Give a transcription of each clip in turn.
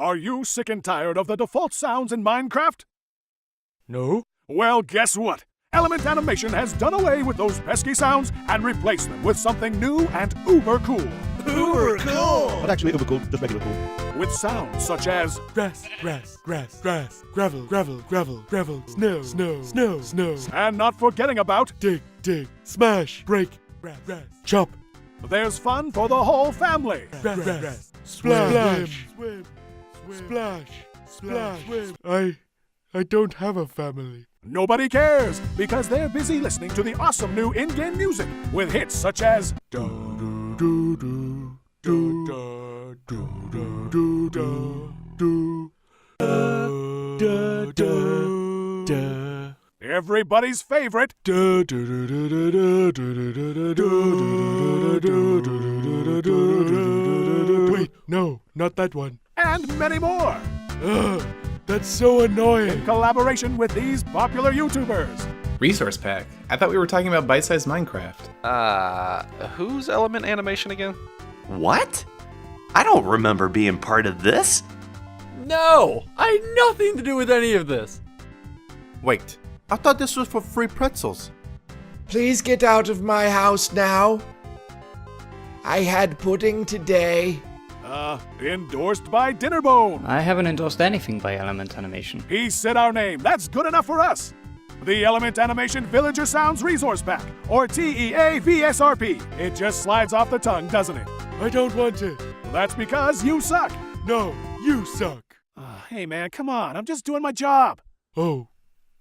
Are you sick and tired of the default sounds in Minecraft? No? Well, guess what? Element Animation has done away with those pesky sounds and replaced them with something new and uber cool. Uber cool! Not actually uber cool, just regular cool. With sounds such as Grass, grass, grass, grass, gravel, gravel, gravel, gravel, snow, snow, snow, snow. and not forgetting about Dig, dig, smash, break, grass, grass, chop, there's fun for the whole family. grass, grass, splash, swim, splash, splash, swim. I don't have a family. Nobody cares because they're busy listening to the awesome new in-game music with hits such as Do do do do do do do do do. everybody's favorite Wait, no, not that one. and many more. Ugh, that's so annoying. In collaboration with these popular YouTubers. Resource pack? I thought we were talking about bite-sized Minecraft. Who's Element Animation again? What? I don't remember being part of this. No! I had nothing to do with any of this. Wait, I thought this was for free pretzels. Please get out of my house now. I had pudding today. Endorsed by Dinnerbone. I haven't endorsed anything by Element Animation. He said our name. That's good enough for us. The Element Animation Villager Sounds Resource Pack, or TEAVSRP. It just slides off the tongue, doesn't it? I don't want it. That's because you suck. No, you suck. Hey man, come on. I'm just doing my job. Oh,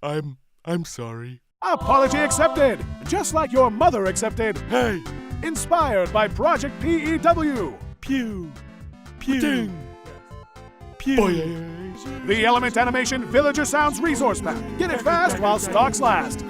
I'm sorry. Apology accepted. Just like your mother accepted. Hey, Inspired by Project PEW. pew, pew, ding, pew. Boing. The Element Animation Villager Sounds Resource Pack. Get it fast while stocks last.